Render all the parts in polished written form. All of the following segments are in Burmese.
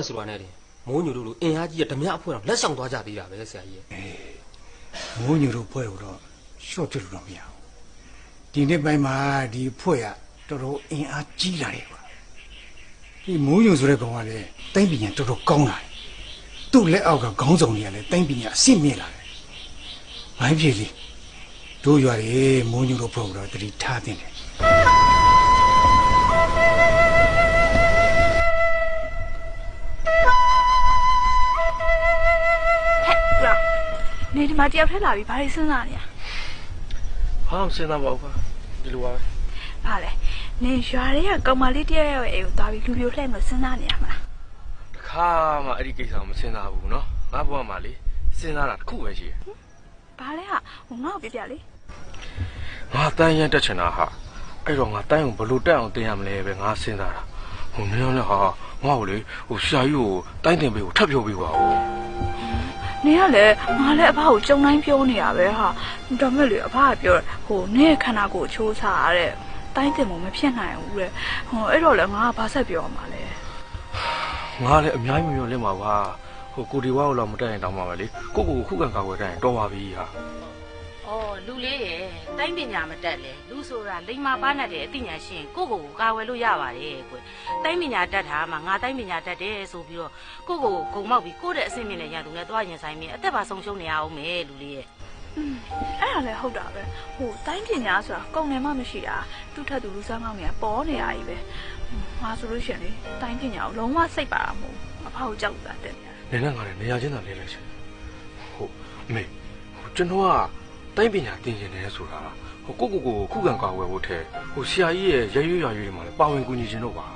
ဆိုတော့နဲ့မိုးညိုတို့လိုအင်အားကြီးတဲ့ဓမြအဖွဲ့တော့လက်ဆောင်သွားကြသေးတာပဲဆရာကြီးမိုးညိုတို့ဖွဲ့တော့ရှော့ပြလို့တော့မရဘူးဒီနေ့ပိုင်းမှာဒီဖွဲ့ကတော်တော်အင်အားကြီးလာတယ်ကွာဒီမိုးညိုဆိုတဲ့ကောင်ကလည်းတိုင်းပညာတော်တော်ကောင်းလာတယ်သူ့လက်အောက်ကခေါင်းဆောင်တွေကလည်းတိုင်းပညာအဆင့်မြင့်လာတယ်။မိုင်းပြေလေးတို့ရွာတွေမိုးညိုတို့ဖွဲ့တော့တတိထားတင်တယ်နေဒီမှာတယောက်ထဲလာပြီးဘာတွေစဉ်းစားနေရဟာမစဉ်းစားပါဘူးကွာဒီလိုပါပဲဘာလဲနေရွာတွေကကောင်မလေးတယောက်ရဲ့အိမ်ကိုသွားပြီးလူပြိုလှည့်မစဉ်းစားနေရမှာတခါမှအဲ့ဒီကိစ္စကိုမစဉ်းစားဘူးနော်ငါဘဝမှာလေစဉ်းစားတာတစ်ခုပဲရှိတယ်ဘာလဲဟာဟိုငါ့ကိုပြပြလေငါတန်းရန်တက်ချင်တာဟာအဲ့တော့ငါတန်းကိုဘလို့တက်အောင်တင်ရမလဲပဲငါစဉ်းစားတာဟိုနင်းလည်းဟာငါ့ကိုလေဟိုဆရာကြီးကိုတိုင်းတင်ပေးကိုထပ်ပြောပေးပါဦးနေရလေငါလည်းအဖကိုကြုံတိုင်းပြောနေရပဲဟာဒါမဲ့လေအဖကပြောဟိုနေခန္ဓာကိုယ်ချိုးစားရတဲ့တိုင်းတင်မို့မဖြစ်နိုင်ဘူးတဲ့ဟိုအဲ့တော့လေငါကဘာဆက်ပြောမှာလဲငါလည်းအများကြီးမပြောလဲမှာပါဟိုကိုဒီဝါကိုတော့မတက်ရင်တောင်းပါပဲလေကိုကိုခုခံကာကွယ်တက်ရင်တော်ပါပြီဟာအော်လူလေးရဲ့တိုင်းပညာမတက်လေလူဆိုတာလိမ္မာပါနဲ့တဲ့အသိဉာဏ်ရှိရင်ကိုကိုကာဝယ်လို့ရပါတယ်ကွတိုင်းပညာတက်တာမှငါတိုင်းပညာတက်တယ်ဆိုပြီးတော့ကိုကိုဂုံမောက်ပြီးကိုတဲ့အဆင့်မြင့်တဲ့ရန်သူနဲ့တွားရင်ဆိုင်ပြီးအသက်ပါဆုံးရှုံးနေရအောင်မယ်လူလေးရဲ့အဲ့ဒါလည်းဟုတ်တာပဲဟိုတိုင်းပညာဆိုတာကုန်တယ်မှမရှိတာသူ့ထက်သူလူစားကောင်းနေတာပေါ်နေရကြီးပဲငါဆိုလို့ရှိရင်လေတိုင်းပညာကိုလုံးဝစိတ်ပါတာမဟုတ်အဖကိုကြောက်တာတက်နေနဲ့ငါလည်းနေရာချင်းသာလဲလဲရှင်ဟုတ်အမေဟိုကျွန်တော်ကတိုင်းပညာသင်ကျင်တယ်ဆိုတာဟိုကိုခုခံကာကွယ်ဖို့ထဲဟိုဆရာကြီးရဲ့ရရွရွတွေမှာလည်းပါဝင်ကူညီခြင်းတော့ပါ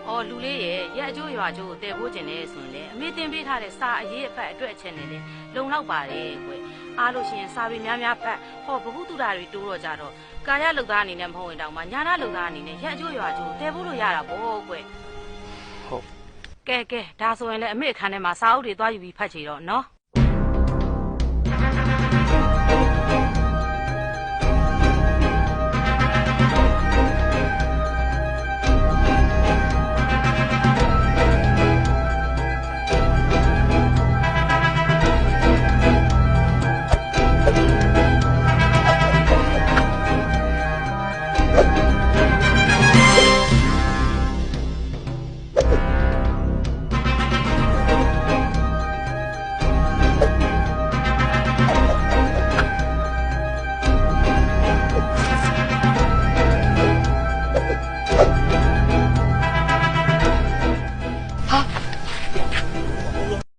အော်လူလေးရဲ့ရက်အကျိုးရွာကျိုးကိုတည်ဖို့ကျင်တယ်ဆိုရင်လေအမေတင်ပေးထားတဲ့စာအရေးအဖက်အတွက်အချက်နဲ့လေလုံလောက်ပါတယ်ကွအားလို့ရှိရင်စာပေများများဖတ်ဟောဘဟုတုတတွေတိုးတော့ကြတော့ကာယလုံသားအနေနဲ့မဟုတ်ရင်တောင်မှညာနာလုံသားအနေနဲ့ရက်အကျိုးရွာကျိုးတည်ဖို့လို့ရတာပေါ့ကွဟုတ်ကဲဒါဆိုရင်လေအမေအခန်းထဲမှာစာအုပ်တွေသွားယူပြီးဖတ်ချင်တော့နော်